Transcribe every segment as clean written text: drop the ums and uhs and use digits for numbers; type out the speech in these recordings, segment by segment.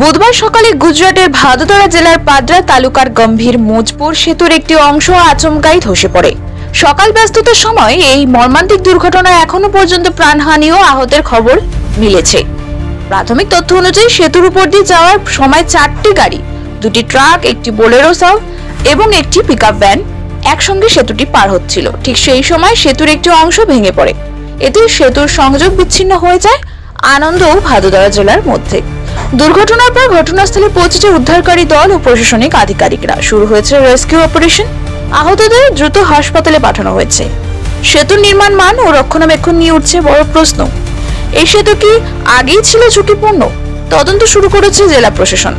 বুধবার সকালে গুজরাটের ভাদোদরা জেলার পাডরা তালুকার গম্ভীর মোজপুর সেতুর একটি অংশ আচমকাই ধসে পড়ে। সকাল ব্যস্ততার সময় এই মর্মান্তিক দুর্ঘটনায় এখনো পর্যন্ত প্রাণহানি ও আহতের খবর মিলেছে। প্রাথমিক তথ্য অনুযায়ী সেতুর উপর দিয়ে যাওয়ার সময় 4টি গাড়ি, 2টি ট্রাক, একটি বোলেরো সাব এবং একটি পিকআপ ভ্যান একসঙ্গে সেতুটি পার হচ্ছিল। ঠিক সেই সময় সেতুর একটি অংশ ভেঙে পড়ে। এতে সেতুর সংযোগ বিচ্ছিন্ন হয়ে যায় আনন্দ ও ভাদোদরা জেলার মধ্যে। দুর্ঘটনার পর ঘটনাস্থলে পৌঁছেছে উদ্ধারকারী দল ও প্রশাসনিক আধিকারিকরা। শুরু হয়েছে রেস্কিউ অপারেশন। আহতদের দ্রুত হাসপাতালে পাঠানো হয়েছে। সেতুর নির্মাণ মান ও রক্ষণাবেক্ষণ নিয়ে উঠছে বড় প্রশ্ন। এই সেতু কি আগেই ছিল ঝুঁকিপূর্ণ? তদন্ত শুরু করেছে জেলা প্রশাসন।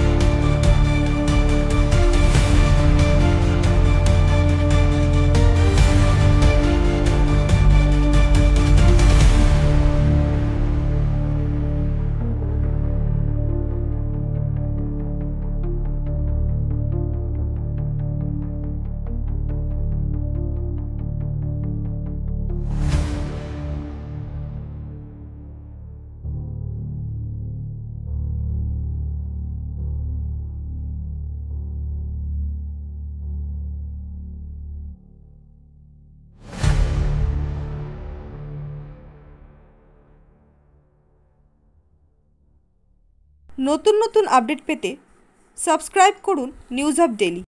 নতুন নতুন আপডেট পেতে সাবস্ক্রাইব করুন নিউজ আপ ডেইলি।